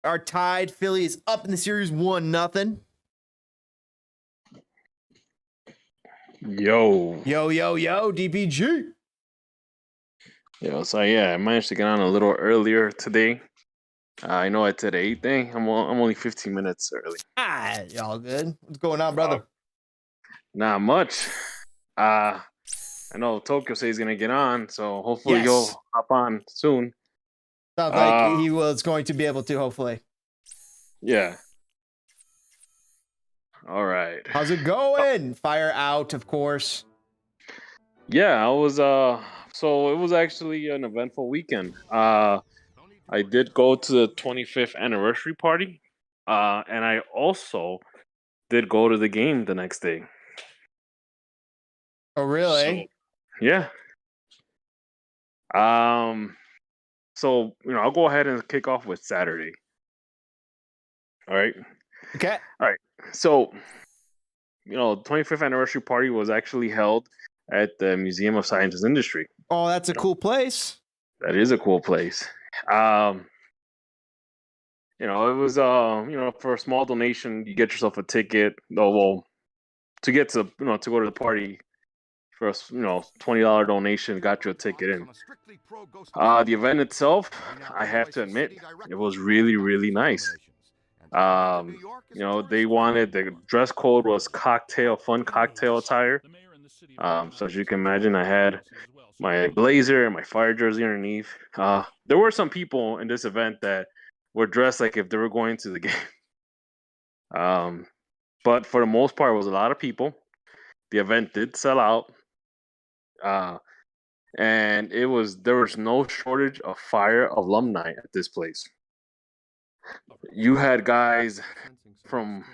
are tied. Philly is up in the series 1-0. Yo, DPG. yo. So yeah, I managed to get on a little earlier today. I know it's at 8 thing. I'm only 15 minutes early. Y'all good? What's going on, brother? Not much. I know Tokyo says he's gonna get on, so hopefully he'll hop on soon. Sounds like he was going to be able to, hopefully. Yeah. All right. How's it going? Fire out, of course. Yeah, I was so it was actually an eventful weekend. I did go to the 25th anniversary party. And I also did go to the game the next day. Oh, really? So, yeah. So I'll go ahead and kick off with Saturday. All right. Okay. All right. So, the 25th anniversary party was actually held at the Museum of Science and Industry. Oh, that's a cool place. That is a cool place. It was for a small donation, you get yourself a ticket. Oh, well, to get to to go to the party for a $20 donation, got you a ticket in. The event itself, I have to admit, it was really, really nice. They wanted, the dress code was fun cocktail attire. So as you can imagine, I had my blazer and my fire jersey underneath. There were some people in this event that were dressed like if they were going to the game. But for the most part, it was a lot of people. The event did sell out. And there was no shortage of Fire alumni at this place. You had guys from,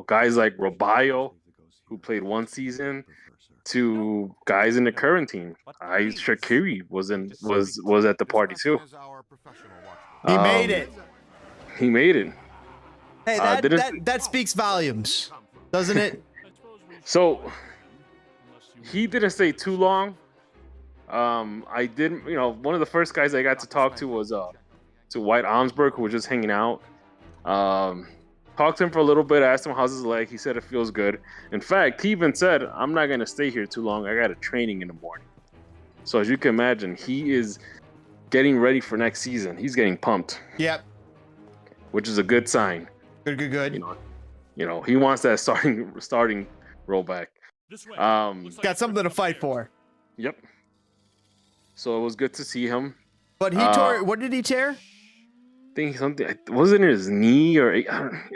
guys like Robayo, who played one season, to guys in the current team. Shaqiri was at the party too. He made it. He made it. Hey, that speaks volumes, doesn't it? So he didn't stay too long. I didn't, one of the first guys I got to talk to was to White Armsberg, who was just hanging out. Talked to him for a little bit, asked him how's his leg. He said it feels good. In fact, he even said, I'm not gonna stay here too long. I got a training in the morning. So as you can imagine, he is getting ready for next season. He's getting pumped. Yep. Which is a good sign. Good. He wants that starting rollback. Got something to fight for. Yep. So it was good to see him. But he tore. What did he tear? I think something, wasn't it his knee or it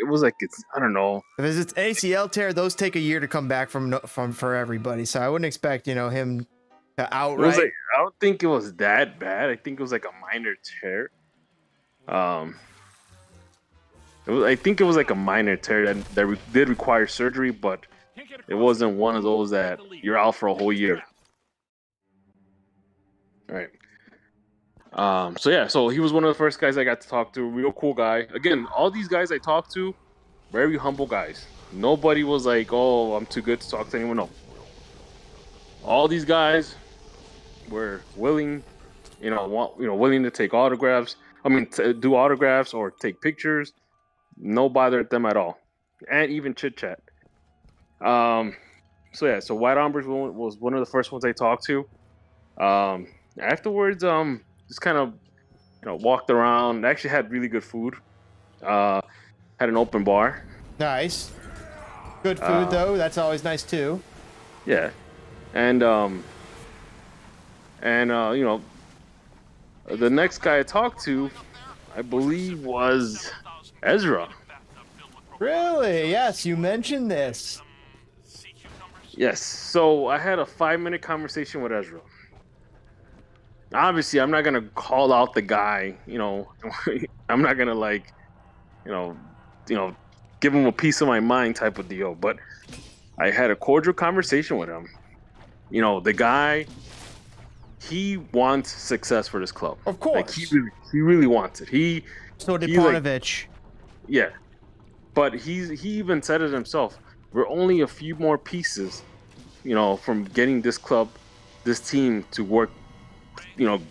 was like I don't know. If it's ACL tear, those take a year to come back from for everybody. So I wouldn't expect him to outright. I don't think it was that bad. I think it was like a minor tear. I think it was like a minor tear that did require surgery, but it wasn't one of those that you're out for a whole year. All right. So he was one of the first guys I got to talk to. Real cool guy. Again, all these guys I talked to, very humble guys. Nobody was like, "Oh, I'm too good to talk to anyone." No. All these guys were willing, willing to take autographs. I mean, to do autographs or take pictures. No bother at them at all, and even chit chat. So White Armsberg was one of the first ones I talked to. Afterwards, just kind of, walked around. Actually had really good food. Had an open bar. Nice. Good food though. That's always nice too. Yeah, and the next guy I talked to, I believe, was Ezra. Really? Yes, you mentioned this. Yes. So I had a 5-minute conversation with Ezra. Obviously, I'm not gonna call out the guy. I'm not gonna give him a piece of my mind type of deal. But I had a cordial conversation with him. The guy, he wants success for this club. Of course, like he really wants it. So did Paunovic. Yeah, but he even said it himself. We're only a few more pieces, from getting this club, this team to work,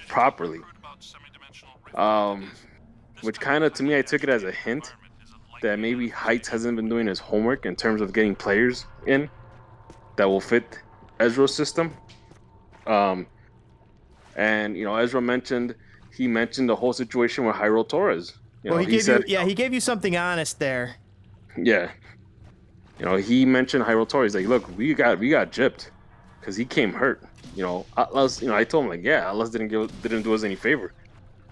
properly. which kind of to me I took it as a hint that maybe Heights hasn't been doing his homework in terms of getting players in that will fit Ezra's system. And Ezra mentioned the whole situation with Jairo Torres. Well, he gave you something honest there. Yeah. He mentioned Jairo Torres. Like, look, we got gypped because he came hurt. Atlas. I told him like, yeah, Atlas didn't do us any favor,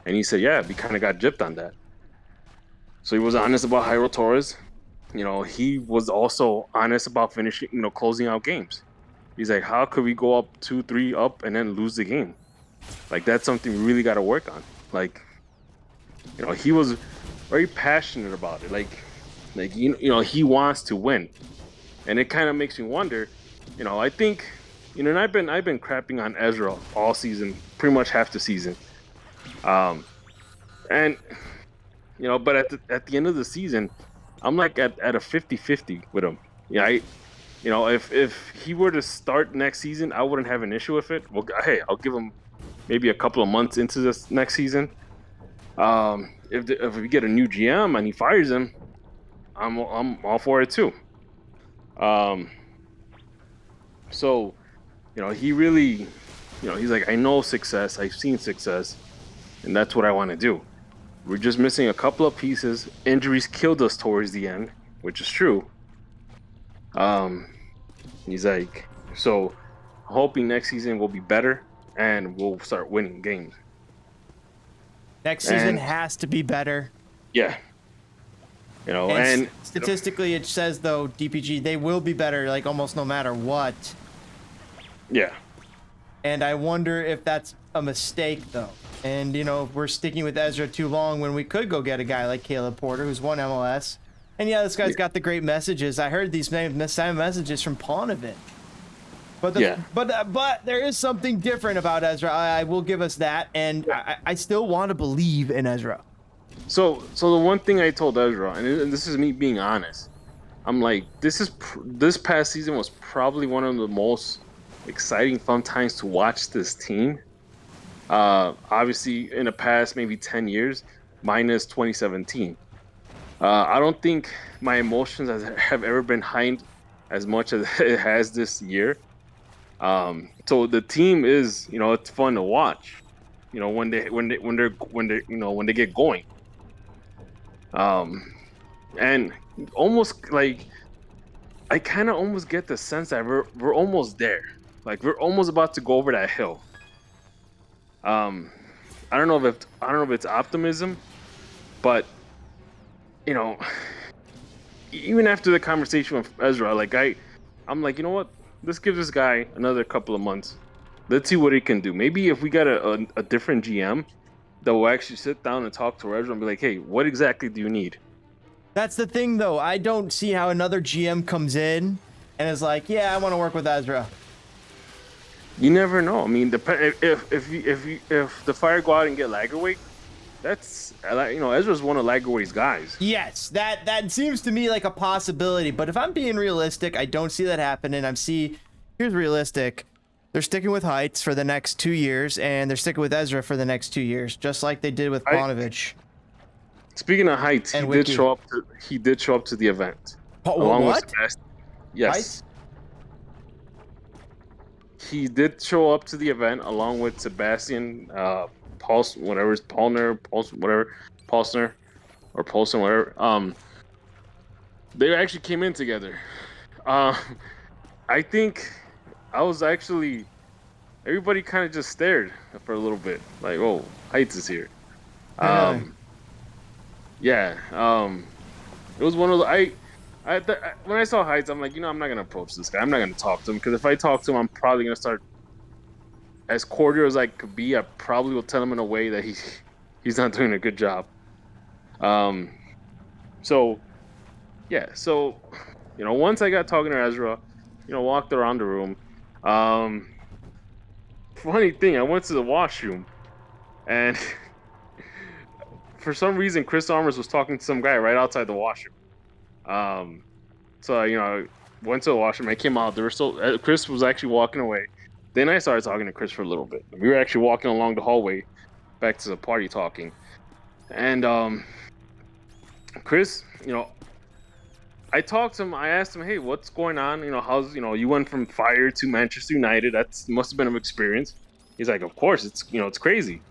and he said, yeah, we kind of got gypped on that. So he was honest about Jairo Torres. He was also honest about finishing, closing out games. He's like, how could we go up 2-3 up and then lose the game? Like, that's something we really got to work on. Like, he was very passionate about it. Like he wants to win, and it kind of makes me wonder. I think, and I've been crapping on Ezra all season, pretty much half the season. And but at the end of the season, I'm like at a 50-50 with him. Yeah, if he were to start next season, I wouldn't have an issue with it. Well, hey, I'll give him maybe a couple of months into this next season. If we get a new GM and he fires him, I'm all for it too. So, he really, he's like, I know success, I've seen success, and that's what I want to do. We're just missing a couple of pieces. Injuries killed us towards the end, which is true. He's like, so hoping next season will be better and we'll start winning games. Next season has to be better. Yeah. And statistically it says, though, DPG, they will be better, like, almost no matter what. Yeah. And I wonder if that's a mistake, though. And, we're sticking with Ezra too long when we could go get a guy like Caleb Porter, who's won MLS. And yeah, this guy's got the great messages. I heard these same messages from Paunovic. But but there is something different about Ezra. I will give us that, and I still want to believe in Ezra. So the one thing I told Ezra, and this is me being honest, I'm like, this past season was probably one of the most exciting, fun times to watch this team. Obviously, in the past maybe 10 years, minus 2017. I don't think my emotions have ever been heightened as much as it has this year. So the team is, it's fun to watch. When they get going. And almost like I kind of almost get the sense that we're almost there. Like, we're almost about to go over that hill. I don't know if it's optimism, but even after the conversation with Ezra, like I'm like, you know what? Let's give this guy another couple of months. Let's see what he can do. Maybe if we got a different GM that will actually sit down and talk to Ezra and be like, hey, what exactly do you need? That's the thing, though. I don't see how another GM comes in and is like, yeah, I want to work with Ezra. You never know. I mean, if the Fire go out and get Lagerweight, that's, Ezra's one of Lagerweight's guys. Yes, that seems to me like a possibility. But if I'm being realistic, I don't see that happening. Here's realistic. They're sticking with Heights for the next 2 years, and they're sticking with Ezra for the next 2 years, just like they did with Paunovic. Speaking of Heights, he did show up to the event. Along what? With Sebastian. Yes. Heights? He did show up to the event along with Sebastian, Paulsner, whatever. They actually came in together. I think everybody kind of just stared for a little bit, like, oh, Heights is here. Yeah. It was one of the when I saw Heights, I'm like, I'm not gonna approach this guy. I'm not gonna talk to him, because if I talk to him, I'm probably gonna start as cordial as I could be. I probably will tell him in a way that he's not doing a good job. So once I got talking to Ezra, walked around the room. Funny thing, I went to the washroom, and for some reason, Chris Armors was talking to some guy right outside the washroom. So I went to the washroom. I came out. Chris was actually walking away. Then I started talking to Chris for a little bit. We were actually walking along the hallway back to the party talking. And Chris, I talked to him. I asked him, "Hey, what's going on? How's you went from Fire to Manchester United? That's must have been an experience." He's like, "Of course, it's crazy."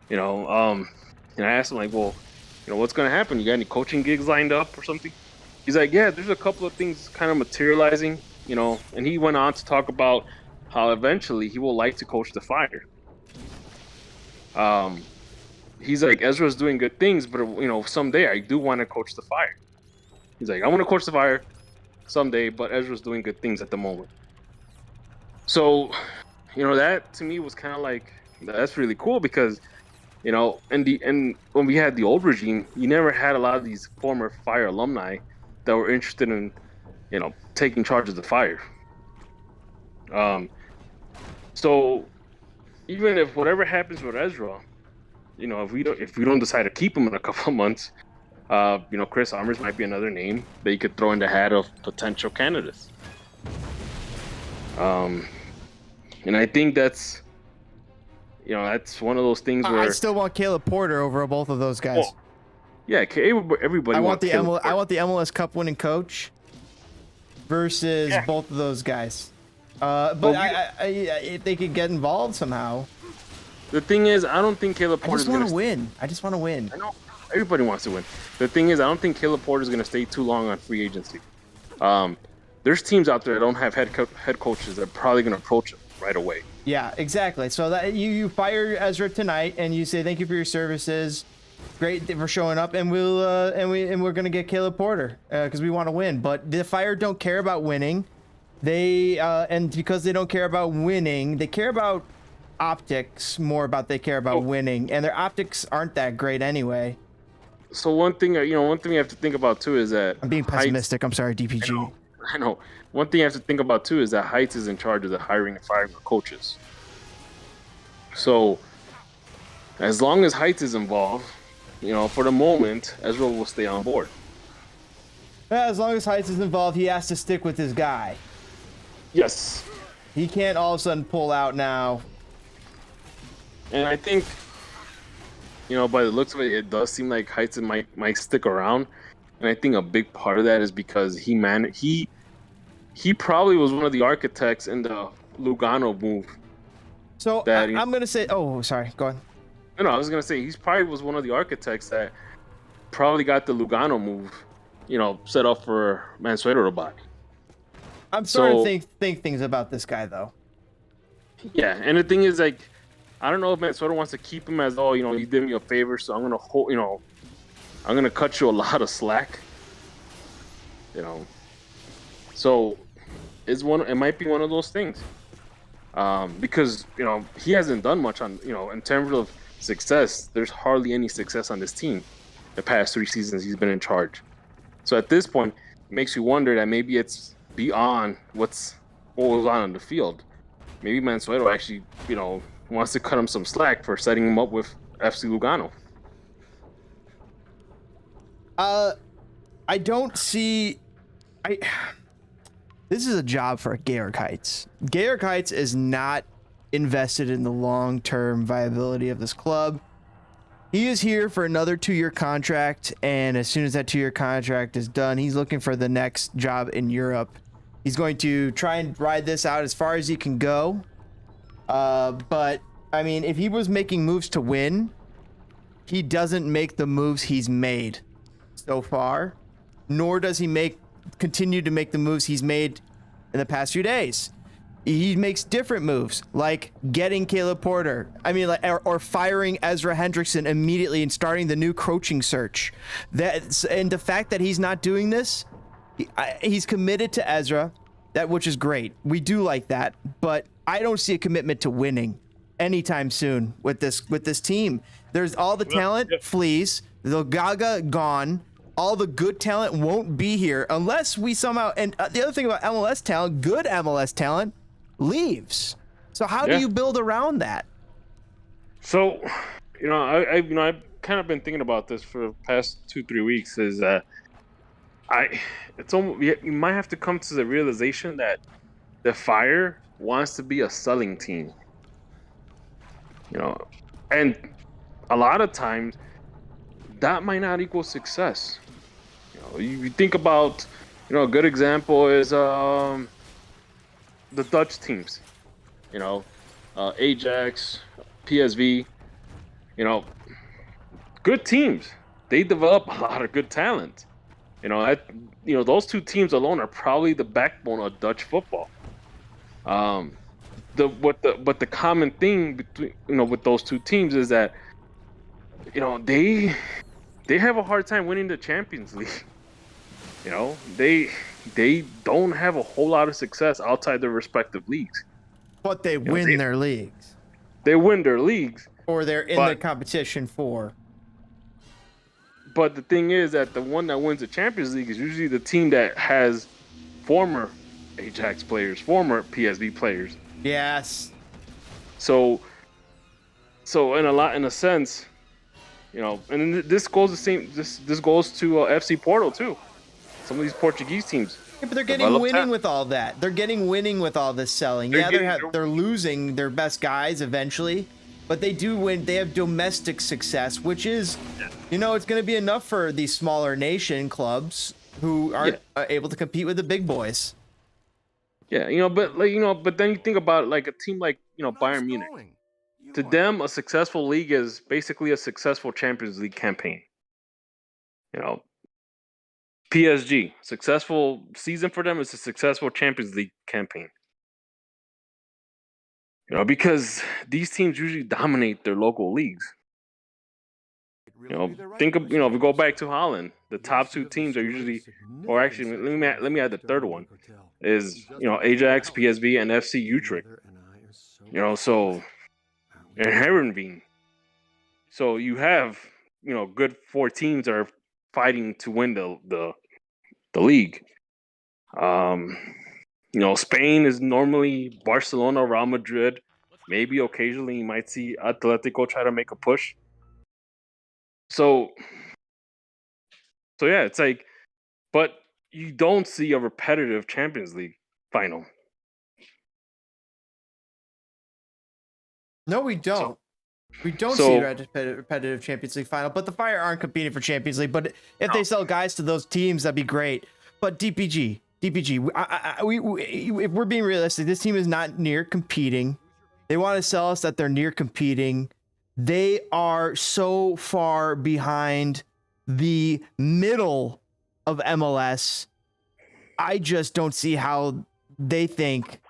And I asked him like, "Well, what's gonna happen? You got any coaching gigs lined up or something?" He's like, "Yeah, there's a couple of things kind of materializing." And he went on to talk about how eventually he will like to coach the Fire. He's like, Ezra's doing good things, but someday I do want to coach the Fire. He's like, I want to coach the Fire someday, but Ezra's doing good things at the moment. So, that to me was kind of like, that's really cool because, and when we had the old regime, you never had a lot of these former Fire alumni that were interested in, taking charge of the Fire. So even if whatever happens with Ezra, if we don't decide to keep him in a couple of months, Chris Armors might be another name that you could throw in the hat of potential candidates. And I think that's one of those things where I still want Caleb Porter over both of those guys. Well, yeah, everybody. I want the MLS Cup winning coach versus both of those guys. But if they could get involved somehow. The thing is, I don't think Caleb Porter. I just want to win. I just want to win. I know everybody wants to win. The thing is, I don't think Caleb Porter is going to stay too long on free agency. There's teams out there that don't have head coaches that are probably going to approach him right away. Yeah, exactly. So that you fire Ezra tonight and you say thank you for your services. Great for showing up, and we're gonna get Caleb Porter because we want to win. But the Fire don't care about winning. And because they don't care about winning, they care about optics more about they care about winning, and their optics aren't that great anyway. So one thing you have to think about too is that I'm being pessimistic. I'm sorry, DPG. I know. One thing you have to think about too is that Heights is in charge of the hiring and firing of coaches. So as long as Heights is involved, for the moment, Ezra will stay on board. Yeah, as long as Heights is involved, he has to stick with his guy. Yes. He can't all of a sudden pull out now. And I think, by the looks of it, it does seem like Heights might stick around. And I think a big part of that is because he probably was one of the architects in the Lugano move. So I'm going to say, oh, sorry, go on. No, I was going to say, he's probably was one of the architects that probably got the Lugano move, set up for Mansueto to buy. I'm starting to think things about this guy, though. Yeah, and the thing is, like, I don't know if Mansueto wants to keep him as, you did me a favor, so I'm going to hold, I'm going to cut you a lot of slack. So it might be one of those things. Because, he hasn't done much on, in terms of success, there's hardly any success on this team the past 3 seasons he's been in charge. So at this point, it makes you wonder that maybe it's beyond what goes on the field. Maybe Mansueto actually, wants to cut him some slack for setting him up with FC Lugano. I don't see... This is a job for Georg Heights. Georg Heights is not invested in the long-term viability of this club. He is here for another 2-year contract, and as soon as that 2-year contract is done, he's looking for the next job in Europe. He's going to try and ride this out as far as he can go. But, I mean, if he was making moves to win, he doesn't make the moves he's made so far, nor does he continue to make the moves he's made in the past few days. He makes different moves, like getting Caleb Porter. I mean, or firing Ezra Hendrickson immediately and starting the new coaching search. And the fact that he's not doing this, he's committed to Ezra, which is great. We do like that, but I don't see a commitment to winning anytime soon with this team. There's all the talent flees. The Gaga gone. All the good talent won't be here unless we somehow. And the other thing about MLS talent, good MLS talent, leaves. So how do you build around that? So, I've kind of been thinking about this for the past 2-3 weeks. Is that you might have to come to the realization that the Fire wants to be a selling team. And a lot of times that might not equal success. You know, you think about, you know, a good example is the Dutch teams. You know, Ajax, PSV. You know, good teams. They develop a lot of good talent. You know, those two teams alone are probably the backbone of Dutch football. But the common thing between, you know, with those two teams is that, you know, they have a hard time winning the Champions League. You know, they don't have a whole lot of success outside their respective leagues. But they win their leagues. They win their leagues, or they're in the competition for. But the thing is that the one that wins the Champions League is usually the team that has former Ajax players, former PSV players. Yes. So in a sense, you know, and this goes the same. This goes to FC Porto too. Some of these Portuguese teams. Yeah, but they're getting winning with all that. They're getting winning with all this selling. They're losing their best guys eventually, but they do win. They have domestic success, which is, you know, it's going to be enough for these smaller nation clubs who aren't able to compete with the big boys. Yeah, you know, but like, you know, but then you think about like a team like, you know, Bayern Munich. To them, a successful league is basically a successful Champions League campaign. You know, PSG, successful season for them is a successful Champions League campaign. You know, because these teams usually dominate their local leagues. You know, think of, you know, if we go back to Holland, the top two teams are usually, or actually, let me add the third one, is, you know, Ajax, PSV, and FC Utrecht. You know, so, and Herenveen. So you have, you know, good 4 teams that are fighting to win the league. You know, Spain is normally Barcelona, Real Madrid. Maybe occasionally you might see Atletico try to make a push. So yeah, it's like, but you don't see a repetitive Champions League final. No, we don't. We don't see a repetitive Champions League final, but the Fire aren't competing for Champions League. But if they sell guys to those teams, that'd be great. But DPG, if we're being realistic, this team is not near competing. They want to sell us that they're near competing. They are so far behind the middle of MLS. I just don't see how they think.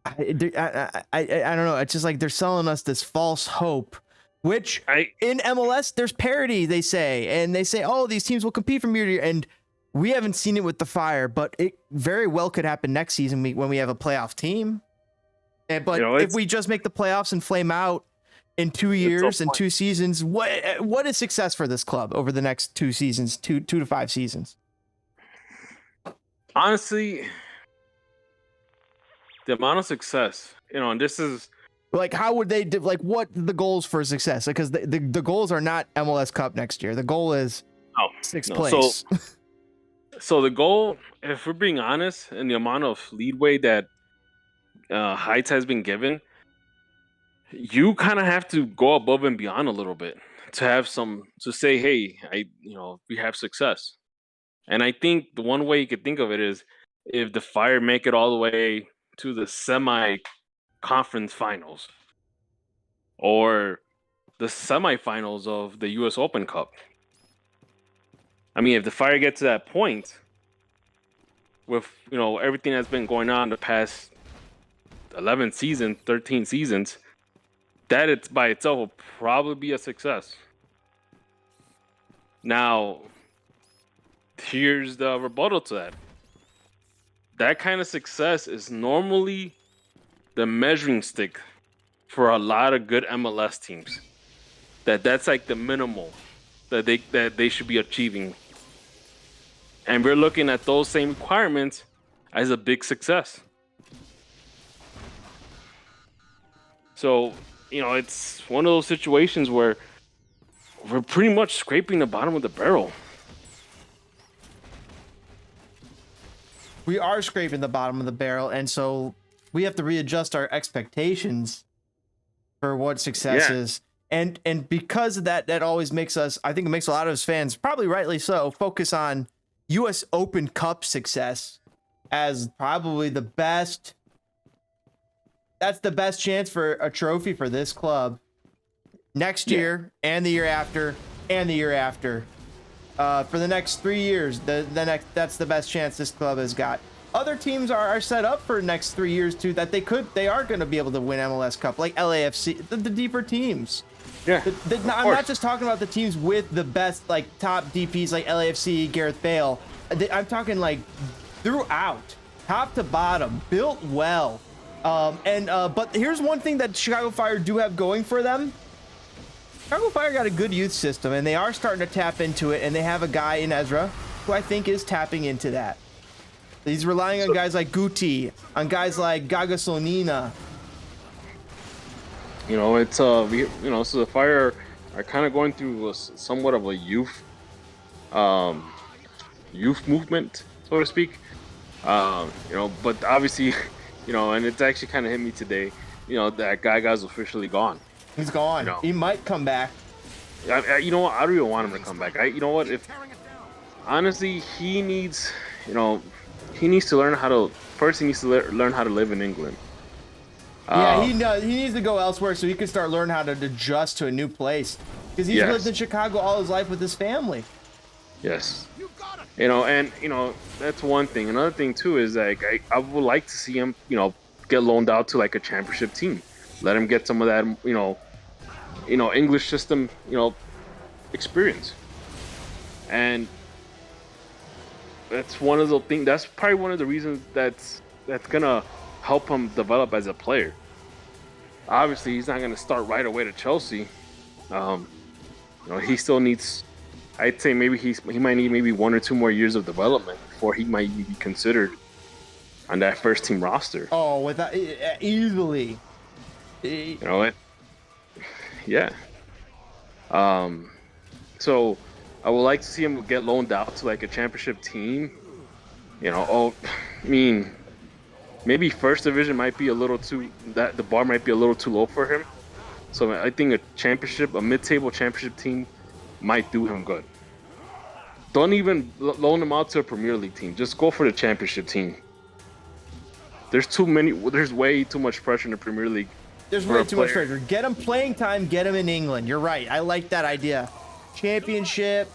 I don't know. It's just like they're selling us this false hope, which in MLS there's parity, they say, and they say, oh, these teams will compete from year to year, and we haven't seen it with the Fire, but it very well could happen next season when we have a playoff team. But you know, if we just make the playoffs and flame out in 2 years and 2 seasons, what is success for this club over the next 2 seasons, 2 to 5 seasons? Honestly, the amount of success, you know, and this is like, how would they like, what the goals for success? Because the goals are not MLS Cup next year. The goal is 6th place. So the goal, if we're being honest, and the amount of leadway that Heights has been given, you kind of have to go above and beyond a little bit to have to say, hey, you know, we have success. And I think the one way you could think of it is if the Fire make it all the way to the semi-conference finals or the semifinals of the U.S. Open Cup. I mean, if the Fire get to that point with, you know, everything that's been going on the past 11 seasons, 13 seasons, that it's by itself will probably be a success. Now, here's the rebuttal to that. That kind of success is normally the measuring stick for a lot of good MLS teams. That's like the minimal that they should be achieving. And we're looking at those same requirements as a big success. So, you know, it's one of those situations where we're pretty much scraping the bottom of the barrel. We are scraping the bottom of the barrel, and so we have to readjust our expectations for what success is. And because of that, that always makes us, I think it makes a lot of us fans, probably rightly so, focus on US Open Cup success as probably the best. That's the best chance for a trophy for this club next year and the year after and the year after. For the next 3 years, that's the best chance this club has got. Other teams are set up for next 3 years too, that they are going to be able to win MLS Cup, like LAFC, the deeper teams. Yeah, I'm not just talking about the teams with the best, like, top DPs like LAFC, Gareth Bale. I'm talking like throughout, top to bottom, built well. But here's one thing that Chicago Fire do have going for them. Chicago Fire got a good youth system, and they are starting to tap into it, and they have a guy in Ezra who I think is tapping into that. He's relying on guys like Guti, on guys like Gagasonina. You know, it's so the Fire are kind of going through somewhat of a youth movement, so to speak. You know, but obviously, you know, and it's actually kind of hit me today. You know, that guy's officially gone. He's gone. You know? He might come back. You know what? I don't even want him to come back. You know what? If honestly, he needs to learn how to. First, he needs to learn how to live in England. Yeah, he needs to go elsewhere so he can start learning how to adjust to a new place. Because he's lived in Chicago all his life with his family. Yes. You know, and you know, that's one thing. Another thing too is like I would like to see him, you know, get loaned out to like a championship team. Let him get some of that, you know, English system, you know, experience. And that's one of the things. That's probably one of the reasons that's gonna help him develop as a player. Obviously, he's not gonna start right away to Chelsea. You know, he still needs. I'd say maybe he might need maybe 1 or 2 more years of development before he might be considered on that first team roster. Oh, without easily. You know it. Yeah. So I would like to see him get loaned out to like a championship team. You know, I mean, maybe first division might be a little too. That the bar might be a little too low for him. So I think a mid-table championship team might do him good. Don't even loan him out to a Premier League team. Just go for the championship team. There's way too much pressure in the Premier League. There's way too much pressure. Get him playing time, get him in England. You're right. I like that idea. Championship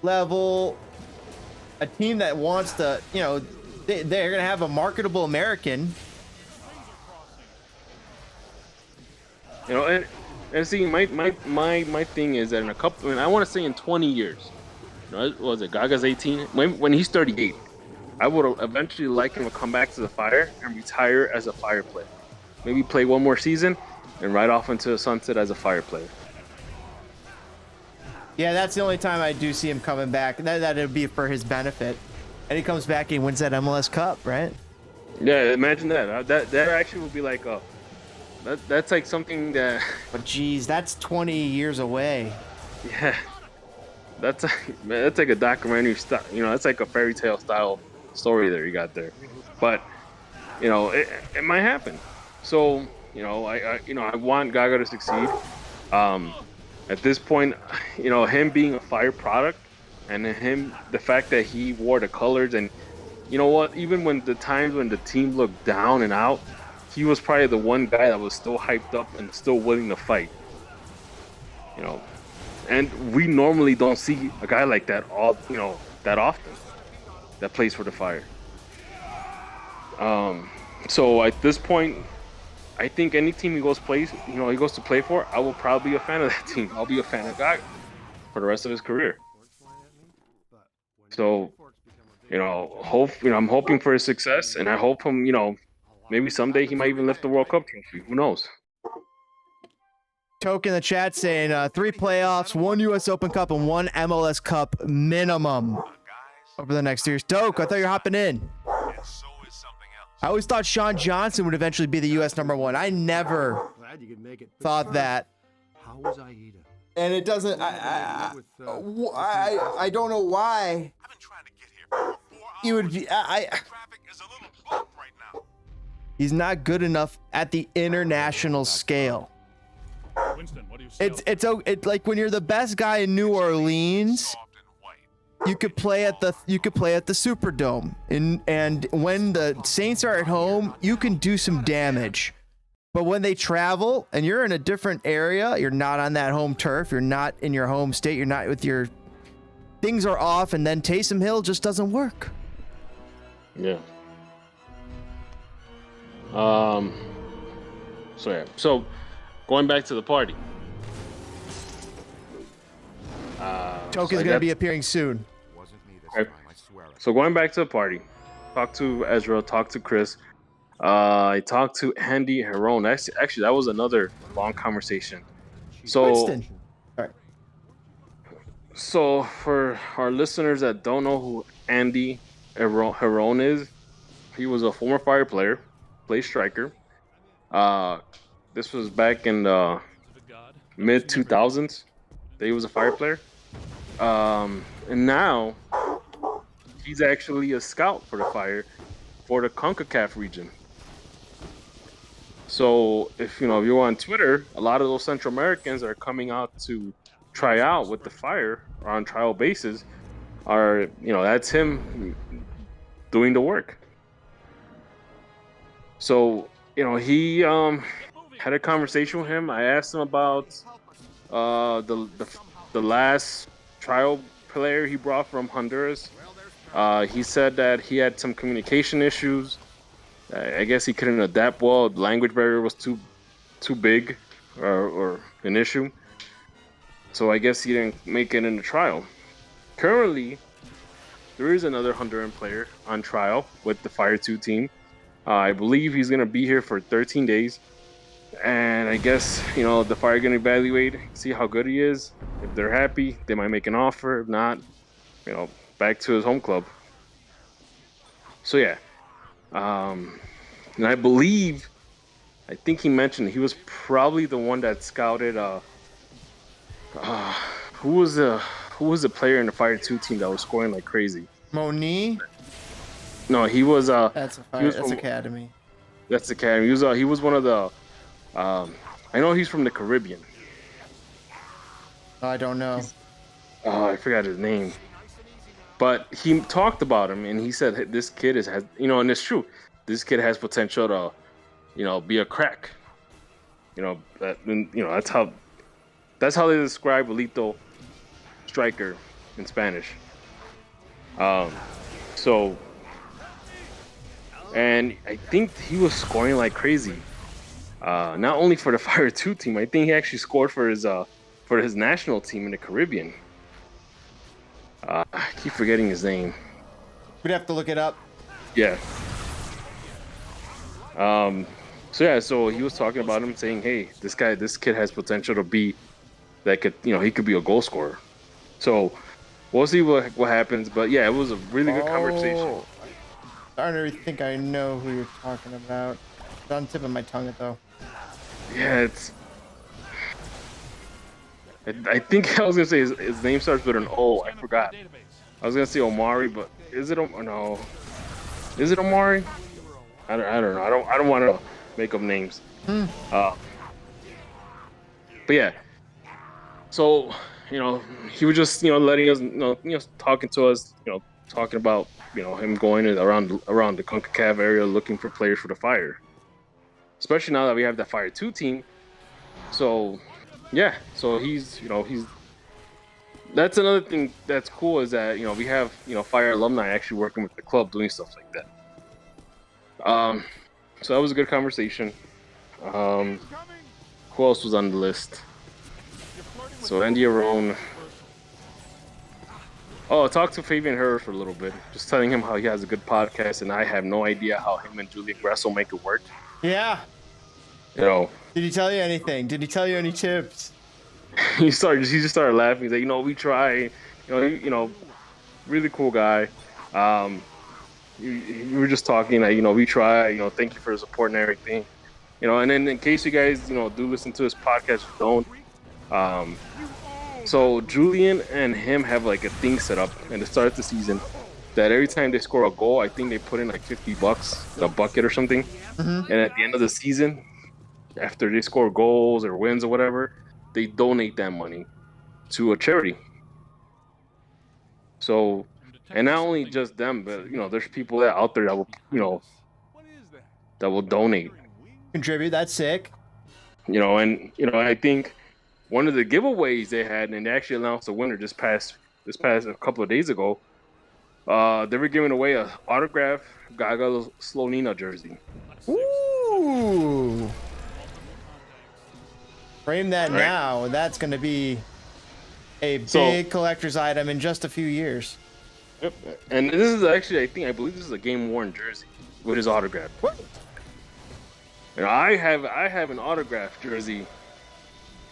level, a team that wants to, you know, they're going to have a marketable American. You know, and see, my thing is that in a couple, I mean, I want to say in 20 years, you know, what was it, Gaga's 18? When he's 38, I would eventually like him to come back to the Fire and retire as a Fire player. Maybe play one more season and ride off into the sunset as a Fire player. Yeah, that's the only time I do see him coming back. That it'll be for his benefit. And he comes back and wins that MLS Cup, right? Yeah, imagine that. That actually would be like that's like something that. But geez, that's 20 years away. Yeah, that's like a documentary style. You know, that's like a fairy tale style story there you got there. But you know, it might happen. So you know, I want Gaga to succeed. At this point, you know, him being a Fire product, and the fact that he wore the colors, and you know what, even when the times when the team looked down and out, he was probably the one guy that was still hyped up and still willing to fight. You know, and we normally don't see a guy like that that often that plays for the Fire. So at this point, I think any team he goes to play for, I will probably be a fan of that team. I'll be a fan of Gaga for the rest of his career. So, you know, I'm hoping for his success, and I hope him, you know, maybe someday he might even lift the World Cup trophy. Who knows? Toke in the chat saying 3 playoffs, 1 U.S. Open Cup, and 1 MLS Cup minimum over the next years. Toke, I thought you were hopping in. I always thought Sean Johnson would eventually be the U.S. #1. I never thought that. How was Aida? And it doesn't. I don't know why. I've been trying to get here. He would be. Traffic is a little blocked right now. He's not good enough at the international scale. Winston, what do you see? It's like when you're the best guy in New Orleans, Soft and white. you could play at the Superdome, and when the Saints are at home, you can do some damage. But when they travel and you're in a different area, you're not on that home turf, you're not in your home state, you're not with your things are off, and then Taysom Hill just doesn't work. Yeah. So going back to the party. Toke is going to be appearing soon. Wasn't me this Okay. time, I swear it. So going back to the party, talked to Ezra, talked to Chris. I talked to Andy Heron. Actually, that was another long conversation. So, Winston. All right. so for our listeners that don't know who Andy Heron is, he was a former Fire player, played striker. This was back in the mid 2000s. That he was a Fire player. And now he's actually a scout for the Fire for the CONCACAF region. So if you're on Twitter, a lot of those Central Americans are coming out to try out with the Fire or on trial basis. That's him doing the work. So he had a conversation with him. I asked him about the last trial player he brought from Honduras. He said that he had some communication issues. I guess he couldn't adapt well. The language barrier was too big or an issue. So I guess he didn't make it in the trial. Currently, there is another Honduran player on trial with the Fire 2 team. I believe he's going to be here for 13 days. And I guess, the Fire are going to evaluate, see how good he is. If they're happy, they might make an offer. If not, back to his home club. So, yeah. And I think he mentioned he was probably the one that scouted, who was the player in the Fire 2 team that was scoring like crazy? Moni? No, he was, That's a Fire. was That's from- Academy. that's the Academy. He was one of the, I know he's from the Caribbean. I don't know. Oh, I forgot his name. But he talked about him, and he said hey, this kid has, and it's true. This kid has potential to, be a crack. That's how they describe Elito striker in Spanish. And I think he was scoring like crazy. Not only for the Fire 2 team, I think he actually scored for his national team in the Caribbean. I keep forgetting his name. We'd have to look it up. Yeah. So he was talking about him, saying, "Hey, this kid has potential to be that could, he could be a goal scorer." So we'll see what happens. But yeah, it was a really good conversation. I don't think I know who you're talking about. It's on the tip of my tongue, though. Yeah, I think I was gonna say his name starts with an O. I forgot. I was gonna say Omari, but is it no? Is it Omari? I don't know. I don't want to make up names. But yeah. So he was just letting us talking to us talking about him going around the CONCACAF area looking for players for the Fire, especially now that we have the Fire 2 team. So yeah, so he's that's another thing that's cool is that we have Fire alumni actually working with the club doing stuff like that. So that was a good conversation. Who else was on the list? So Andy Arone. Oh, talk to Fabian Herr for a little bit. Just telling him how he has a good podcast, and I have no idea how him and Julian Gressel make it work. Yeah. Did he tell you anything? Did he tell you any tips? he just started laughing. He's like, we try. Really cool guy. We were just talking. We try. Thank you for the support and everything. And then in case you guys do listen to his podcast, don't. So Julian and him have like a thing set up at the start of the season that every time they score a goal, I think they put in like $50, a bucket or something. Mm-hmm. And at the end of the season, after they score goals or wins or whatever, they donate that money to a charity. So, and not only just them, but you know, there's people that out there that will, you know, that will donate. Contribute. That's sick. You know, and you know, I think one of the giveaways they had, and they actually announced the winner this past a couple of days ago. They were giving away a autographed Gaga Slonina jersey. Ooh. Frame that Right. now. That's going to be a big collector's item in just a few years. Yep. And this is actually, I believe this is a game worn jersey with his autograph. What? And I have an autographed jersey,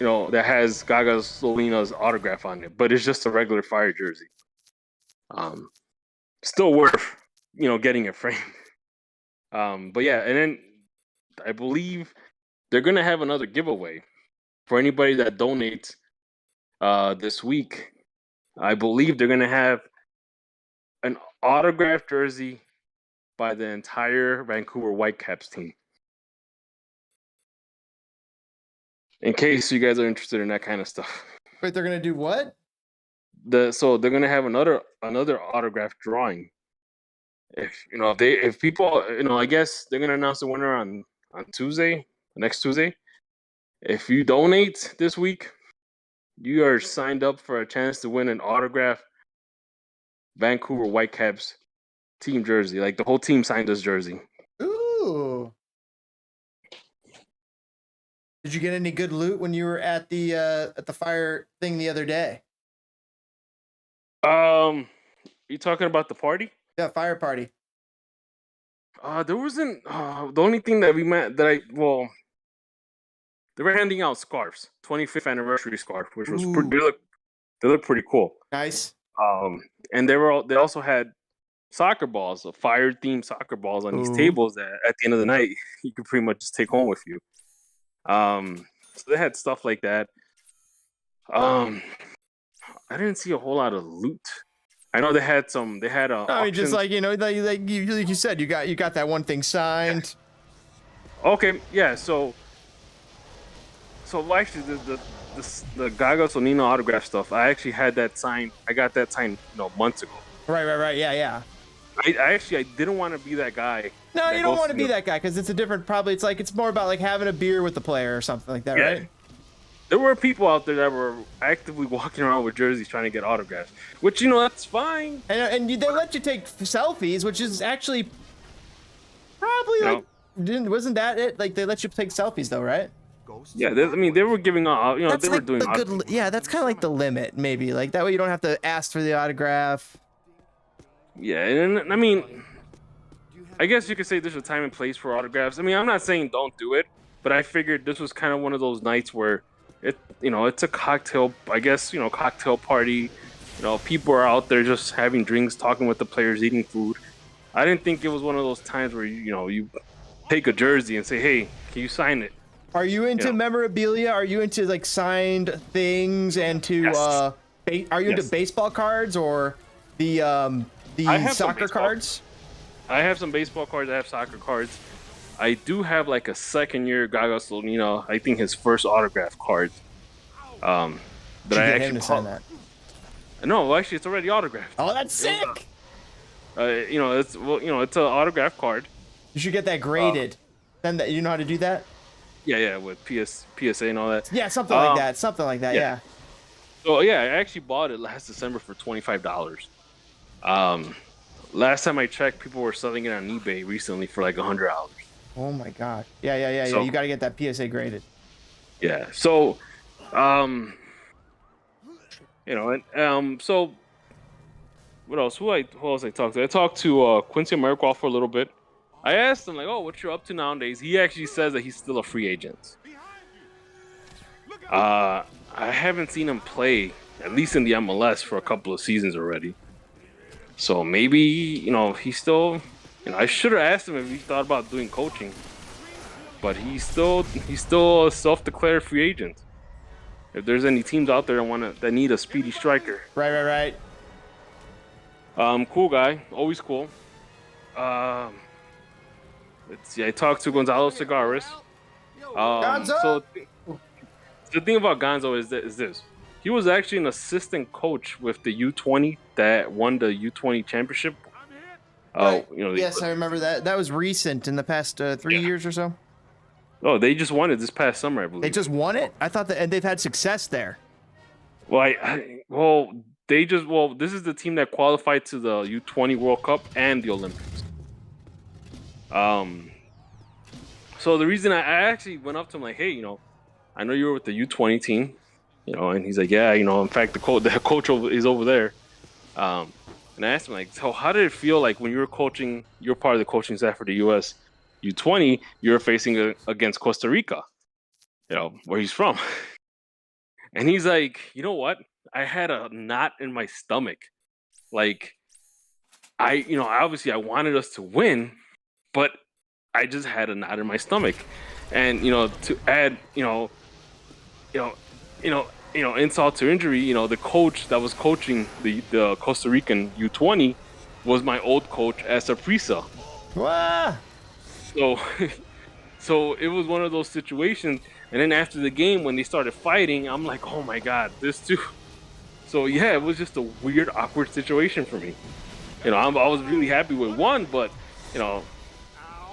you know, that has Gaga Slonina's autograph on it, but it's just a regular Fire jersey. Still worth, you know, getting it framed. But yeah, and then I believe they're gonna have another giveaway for anybody that donates this week. I believe they're gonna have an autographed jersey by the entire Vancouver Whitecaps team. In case you guys are interested in that kind of stuff. Wait, they're going to do what? So they're gonna have another autograph drawing. If people, you know, I guess they're gonna announce the winner on Tuesday, next Tuesday. If you donate this week, you are signed up for a chance to win an autographed Vancouver Whitecaps team jersey. Like the whole team signed this jersey. Ooh. Did you get any good loot when you were at the fire thing the other day? You talking about the party? Yeah, fire party. There wasn't. The only thing that we met they were handing out scarves, 25th anniversary scarf, which was they look pretty cool. Nice. And they also had soccer balls, fire themed soccer balls on these tables that at the end of the night you could pretty much just take home with you. So they had stuff like that. I didn't see a whole lot of loot. I know they had I mean, just like, you know, like you said, you got that one thing signed. Okay, yeah. So actually, the Gaga Slonina autograph stuff, I actually had that signed. I got that signed, you know, months ago. Right. Yeah. I didn't want to be that guy. No, you don't want to be that guy because it's a different. Probably it's more about like having a beer with the player or something like that, right? There were people out there that were actively walking around with jerseys trying to get autographs, which, you know, that's fine. And they let you take selfies, which is actually probably wasn't that it? Like they let you take selfies though, right? Yeah, they were giving out, you know, That's they were doing. Yeah, that's kind of like the limit, maybe. Like that way you don't have to ask for the autograph. Yeah, and I mean, I guess you could say there's a time and place for autographs. I mean, I'm not saying don't do it, but I figured this was kind of one of those nights where it's a cocktail, I guess, you know, cocktail party. You know, people are out there just having drinks, talking with the players, eating food. I didn't think it was one of those times where you take a jersey and say, "Hey, can you sign it?" Are you into memorabilia? Are you into like signed things and to are you into baseball cards or the soccer cards? I have some baseball cards. I have soccer cards. I do have like a second-year Gaga Slonina, I think his first autograph card. That I actually sign that. No, actually, it's already autographed. Oh, that's sick. It's an autograph card. You should get that graded. Then that you know how to do that? Yeah, with PSA and all that. Yeah, something like that. Yeah. So yeah, I actually bought it last December for $25. Last time I checked, people were selling it on eBay recently for like $100. Oh my god. Yeah. So, you got to get that PSA graded. Yeah. So, so what else? Who else I talked to? I talked to Quincy Amarikwa for a little bit. I asked him like, "Oh, what you're up to nowadays?" He actually says that he's still a free agent. I haven't seen him play, at least in the MLS, for a couple of seasons already. So maybe, you know, he's still. You know, I should have asked him if he thought about doing coaching, but he's still a self-declared free agent. If there's any teams out there that need a speedy striker, Right. Cool guy, always cool. Let's see. I talked to Gonzalo Cigares. Gonzo! So the thing about Gonzo is this. He was actually an assistant coach with the U20 that won the U20 championship. Right. You know, Yes, I remember that. That was recent in the past 3 years or so. Oh, they just won it this past summer, I believe. They just won it? I thought that, and they've had success there. Well, this is the team that qualified to the U20 World Cup and the Olympics. So the reason I actually went up to him like, hey, you know, I know you were with the U20 team, you know, and he's like, yeah, you know, in fact, the coach is over there. And I asked him like, so how did it feel like when you were coaching? You're part of the coaching staff for the U.S. U20. You were facing against Costa Rica, you know, where he's from. And he's like, you know what? I had a knot in my stomach. Like, obviously I wanted us to win, but I just had a knot in my stomach. And, you know, to add, insult to injury, you know, the coach that was coaching the Costa Rican U20 was my old coach at Saprissa. Wow. So it was one of those situations. And then after the game, when they started fighting, I'm like, oh my God, this too. So yeah, it was just a weird, awkward situation for me. You know, I was really happy with one, but you know,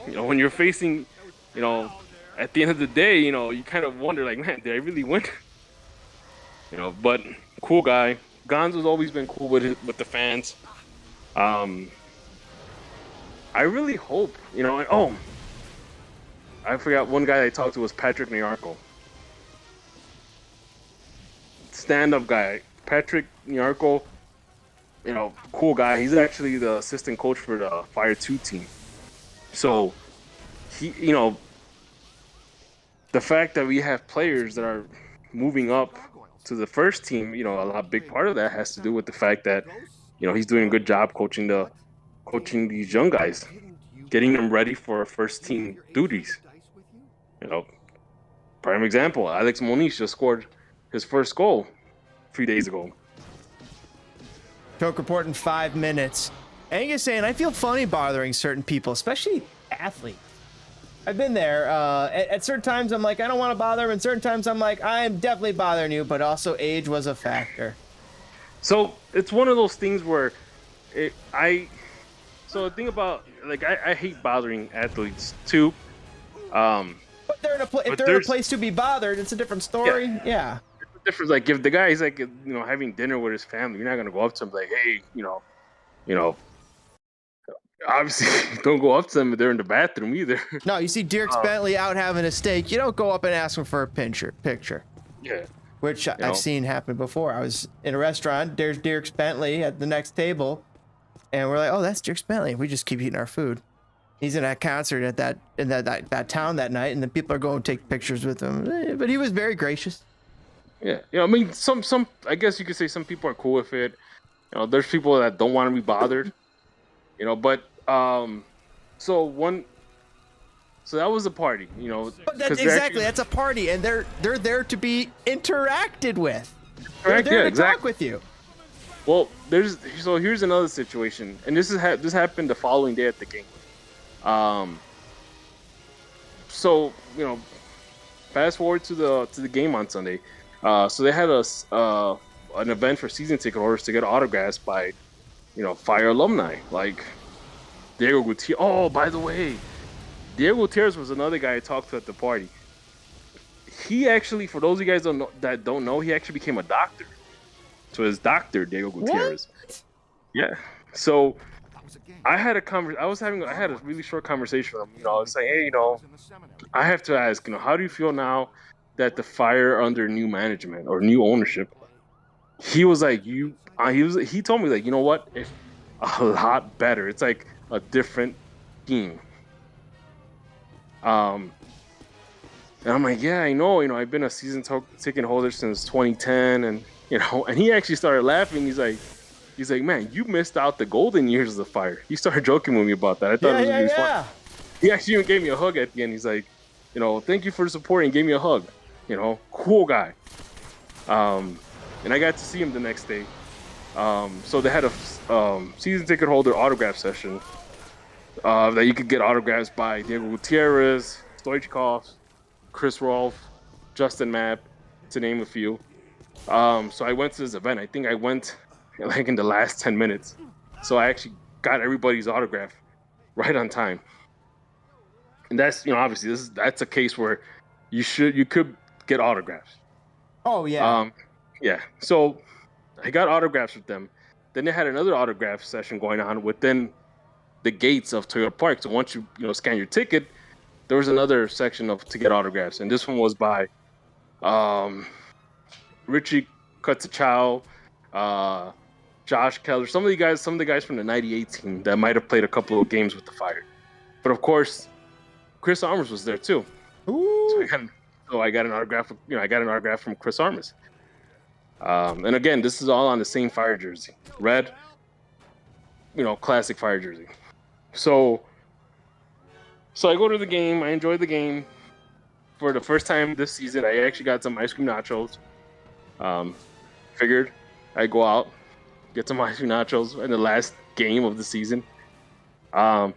when you're facing, you know, at the end of the day, you know, you kind of wonder, like, man, did I really win? You know, but cool guy. Gonzo's always been cool with the fans. I really hope, you know. I forgot one guy I talked to was Patrick Nyarko. Stand-up guy, Patrick Nyarko. You know, cool guy. He's actually the assistant coach for the Fire 2 team. So he, you know, the fact that we have players that are moving up to the first team, you know, a big part of that has to do with the fact that, you know, he's doing a good job coaching these young guys, getting them ready for first team duties. You know, prime example, Alex Moniz just scored his first goal 3 days ago. Toke report in 5 minutes. And you're saying, I feel funny bothering certain people, especially athletes. I've been there. At certain times, I'm like, I don't want to bother them. And certain times, I'm like, I'm definitely bothering you. But also, age was a factor. So it's one of those things where so the thing about, like, I hate bothering athletes too. But if they're in a place to be bothered, it's a different story. Yeah. It's a difference. Like, if the guy is like, you know, having dinner with his family, you're not gonna go up to him like, hey, you know. Obviously, don't go up to them if they're in the bathroom either. No, you see Dirk Bentley out having a steak, you don't go up and ask him for a picture. Yeah. Which I've seen happen before. I was in a restaurant, there's Dirk Bentley at the next table, and we're like, oh, that's Dirk Bentley. We just keep eating our food. He's in a concert at that town that night, and then people are going to take pictures with him. But he was very gracious. Yeah. You know, I mean, some I guess you could say some people are cool with it. You know, there's people that don't want to be bothered. You know, but so that was a party, you know. But that's a party, and they're there to be interacted with. They're there to talk with you. Well, here's another situation, and this happened the following day at the game. So, you know, fast forward to the game on Sunday. So they had an event for season ticket holders to get autographs by, you know, Fire alumni like Diego Gutierrez. Oh, by the way, Diego Gutierrez was another guy I talked to at the party. He actually, for those of you guys that don't know, he actually became a doctor. So his doctor, Diego Gutierrez. What? Yeah. So I had a really short conversation with him. You know, I was saying, hey, you know, I have to ask, you know, how do you feel now that the Fire are under new management or new ownership? He was like, he told me, like, you know what? It's a lot better. It's like a different team. And I'm like, yeah, I know. You know, I've been a season ticket holder since 2010, and you know, and he actually started laughing. He's like, man, you missed out the golden years of the Fire. He started joking with me about that. I thought it was really fun. He actually even gave me a hug at the end. He's like, you know, thank you for the support, and gave me a hug. You know, cool guy. And I got to see him the next day. So they had a season ticket holder autograph session that you could get autographs by Diego Gutierrez, Stoichkov, Chris Rolfe, Justin Mapp, to name a few. So I went to this event. I think I went like in the last 10 minutes. So I actually got everybody's autograph right on time. And that's, obviously that's a case where you could get autographs. Oh yeah. Yeah. So I got autographs with them. Then they had another autograph session going on within the gates of Toyota Park. So once you scan your ticket, there was another section to get autographs, and this one was by Richie Kutsachow, Josh Keller, some of the guys from the '98 team that might have played a couple of games with the Fire. But of course, Chris Armas was there too. Ooh. So I got an autograph. I got an autograph from Chris Armas. And again, this is all on the same Fire jersey, red. Classic Fire jersey. So I go to the game. I enjoy the game. For the first time this season, I actually got some ice cream nachos. Figured I'd go out, get some ice cream nachos in the last game of the season. So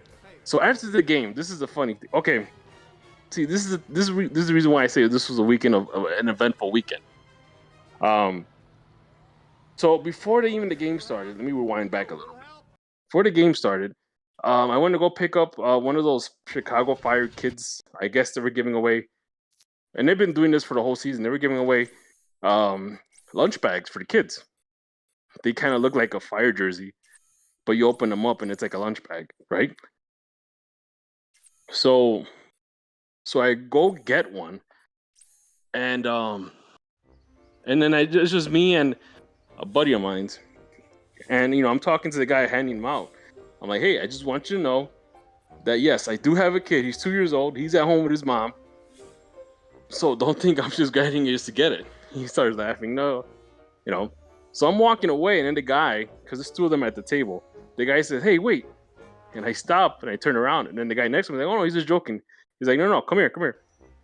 after the game, this is the funny thing. Okay, see, this is the reason why I say this was a weekend of an eventful weekend. So before the game started, let me rewind back a little bit. Before the game started, I went to go pick up one of those Chicago Fire kids. I guess they were giving away, and they've been doing this for the whole season. They were giving away lunch bags for the kids. They kind of look like a Fire jersey, but you open them up and it's like a lunch bag, right? So I go get one, and then it's just me and a buddy of mine's, and I'm talking to the guy handing them out. I'm like, hey, I just want you to know that yes, I do have a kid. He's 2 years old. He's at home with his mom. So don't think I'm just getting it just to get it. He starts laughing. No, So I'm walking away, and then the guy, because there's two of them at the table, the guy says, hey, wait. And I stop, and I turn around, and then the guy next to me is like, oh, no, he's just joking. He's like, no, come here.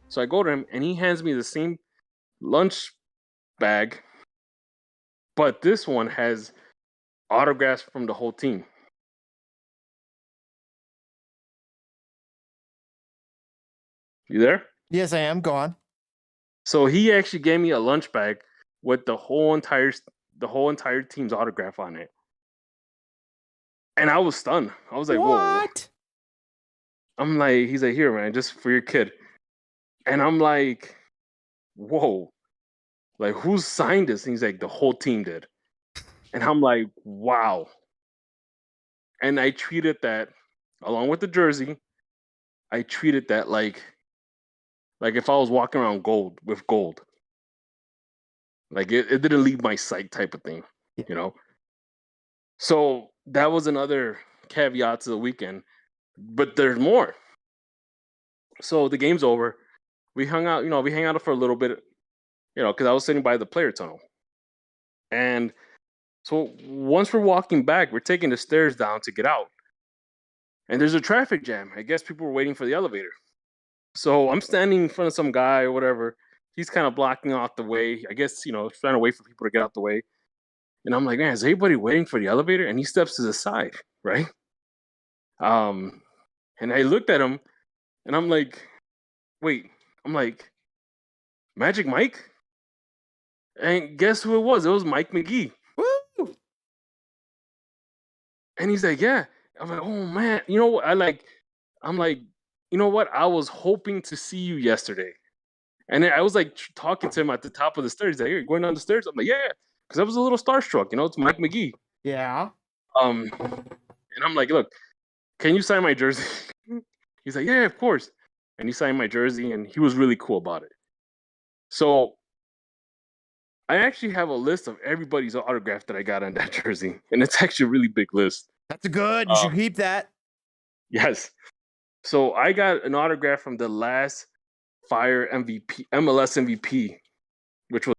So I go to him, and he hands me the same lunch bag, but this one has autographs from the whole team. You there? Yes, I am. Go on. So he actually gave me a lunch bag with the whole entire team's autograph on it. And I was stunned. I was like, What? whoa. I'm like, he's like, here, man, just for your kid. And I'm like, whoa. Like, who signed this? And he's like, the whole team did. And I'm like, wow. And I treated that, along with the jersey, I treated that like if I was walking around with gold. Like, it didn't leave my sight type of thing, So that was another caveat to the weekend. But there's more. So the game's over. We hung out, for a little bit, because I was sitting by the player tunnel. And so once we're walking back, we're taking the stairs down to get out. And there's a traffic jam. I guess people were waiting for the elevator. So I'm standing in front of some guy or whatever. He's kind of blocking off the way. I guess, trying to wait for people to get out the way. And I'm like, man, is anybody waiting for the elevator? And he steps to the side, right? And I looked at him, and I'm like, wait. I'm like, Magic Mike? And guess who it was? It was Mike McGee. Woo! And he's like, yeah. I'm like, oh, man. You know what? I'm like, you know what? I was hoping to see you yesterday. And then I was like talking to him at the top of the stairs. He's like, you're going down the stairs? I'm like, yeah. Because I was a little starstruck. It's Mike McGee. Yeah. And I'm like, look, can you sign my jersey? He's like, yeah, of course. And he signed my jersey, and he was really cool about it. So I actually have a list of everybody's autograph that I got on that jersey, and it's actually a really big list. That's good. You should keep that. Yes. So I got an autograph from the last Fire MVP, MLS MVP, which was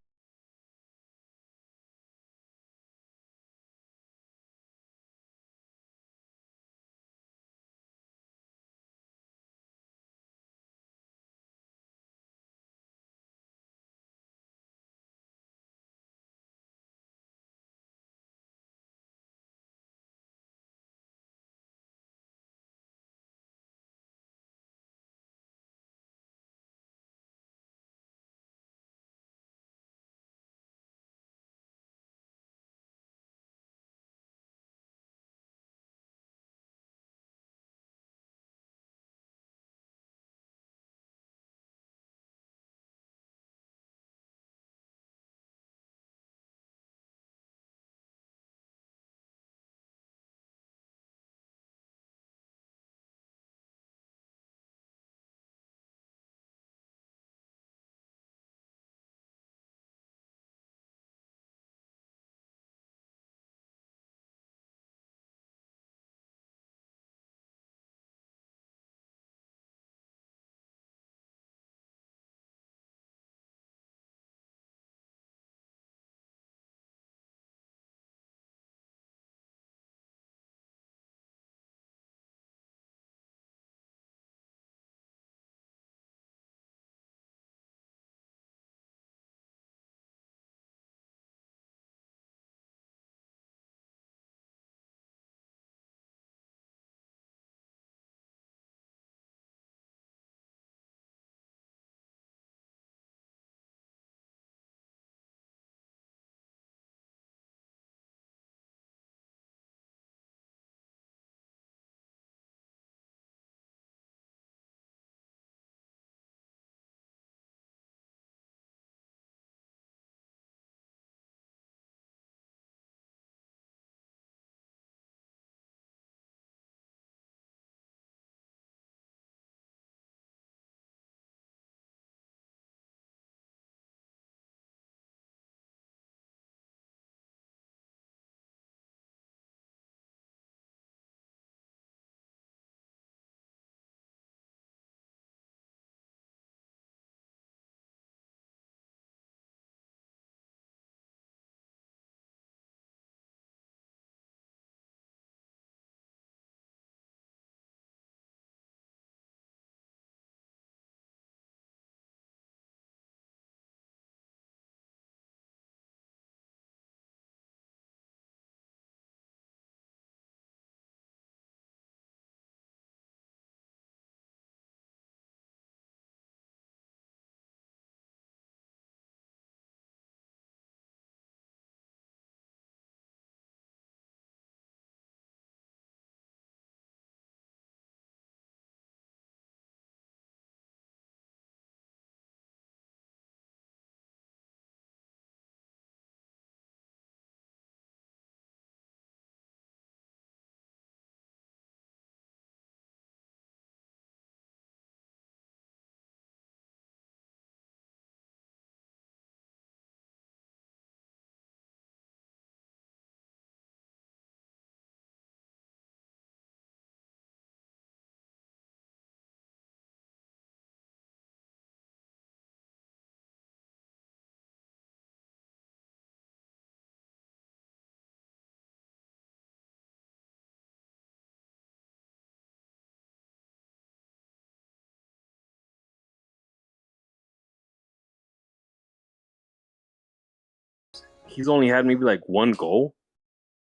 he's only had maybe like one goal.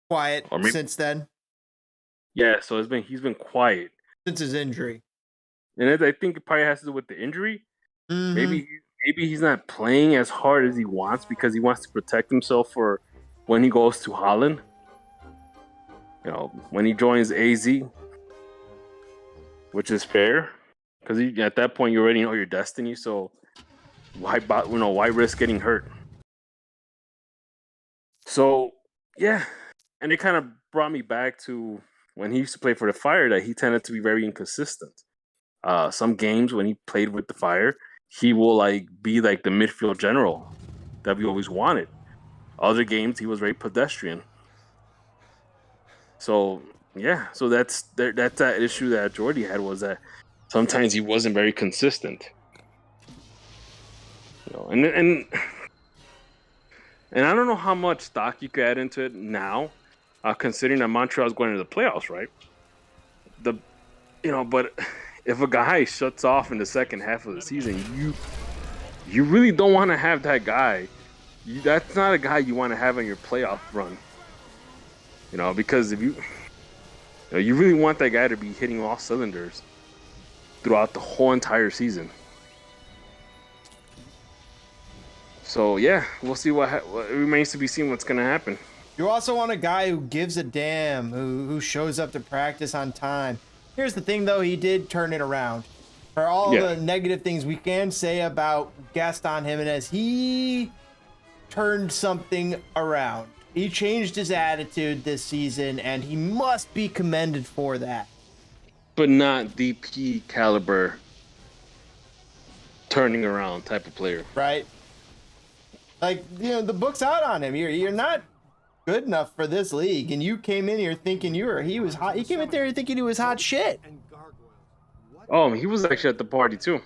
Quiet Or maybe- since then, Yeah, so he's been quiet, since his injury. and I think it probably has to do with the injury. Mhm. Maybe he's not playing as hard as he wants because he wants to protect himself for when he goes to Holland. You know, when he joins AZ, which is fair, because at that point you already know your destiny. So why risk getting hurt? So yeah, and it kind of brought me back to when he used to play for the Fire, that he tended to be very inconsistent. Some games when he played with the Fire, he will like be like the midfield general that we always wanted. Other games he was very pedestrian. So yeah, so that's that issue that Jordy had, was that sometimes he wasn't very consistent. You know, and I don't know how much stock you could add into it now, considering that Montreal's going to the playoffs, right? But if a guy shuts off in the second half of the season, you really don't want to have that guy. That's not a guy you want to have on your playoff run. You know, because if you really want that guy to be hitting all cylinders throughout the whole entire season. So yeah, we'll see what it remains to be seen what's gonna happen. You also want a guy who gives a damn, who shows up to practice on time. Here's the thing, though, he did turn it around. For all the negative things we can say about Gaston Jimenez, he turned something around. He changed his attitude this season, and he must be commended for that. But not DP caliber turning around type of player. Right? Like, you know, the book's out on him. You're not good enough for this league, and you came in here thinking he was hot. He came in there thinking he was hot shit. Oh, he was actually at the party too.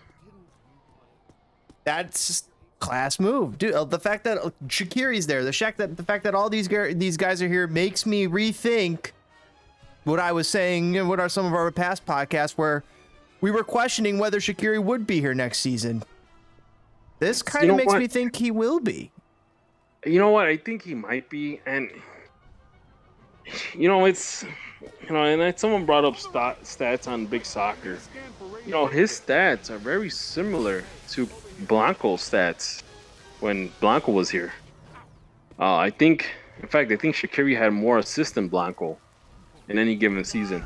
That's class move, dude. The fact that Shaqiri's there, the fact that all these guys are here makes me rethink what I was saying and what are some of our past podcasts where we were questioning whether Shaqiri would be here next season. This kind of makes me think he will be. You know what? I think he might be, and someone brought up stats on Big Soccer. You know, his stats are very similar to Blanco's stats when Blanco was here. I think Shaqiri had more assists than Blanco in any given season.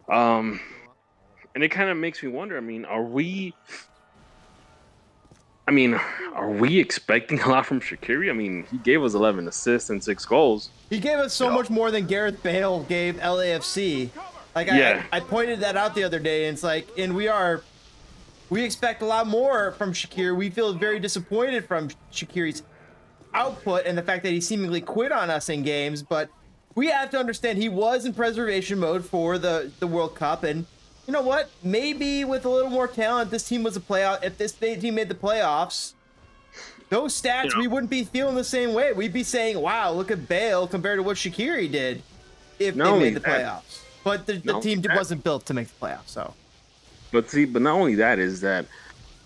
And it kind of makes me wonder. I mean, are we expecting a lot from Shaqiri? I mean, he gave us 11 assists and 6 goals. He gave us so much more than Gareth Bale gave LAFC. Like, I pointed that out the other day, and it's like, and we expect a lot more from Shaqiri. We feel very disappointed from Shaqiri's output and the fact that he seemingly quit on us in games, but we have to understand he was in preservation mode for the World Cup, and you know what? Maybe with a little more talent, this team was a playoff. If this team made the playoffs, those stats, we wouldn't be feeling the same way. We'd be saying, wow, look at Bale compared to what Shaqiri did if they made the playoffs. But the team wasn't built to make the playoffs, so. But not only that, is that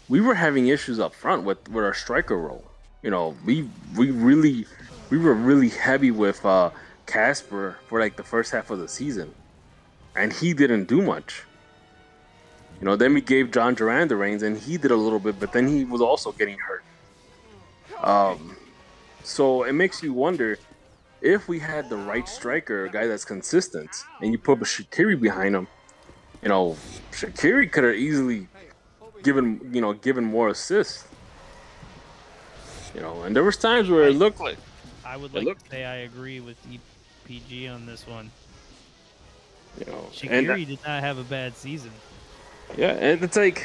we were having issues up front with our striker role. You know, we were really heavy with Casper for like the first half of the season, and he didn't do much. You know, then we gave John Duran the reins, and he did a little bit, but then he was also getting hurt. So it makes you wonder, if we had the right striker, a guy that's consistent, and you put Shaqiri behind him, you know, Shaqiri could have easily given more assists. You know, and there was times where it looked like. I would like to say I agree with DPG on this one. You know, Shaqiri did not have a bad season. Yeah, and it's like,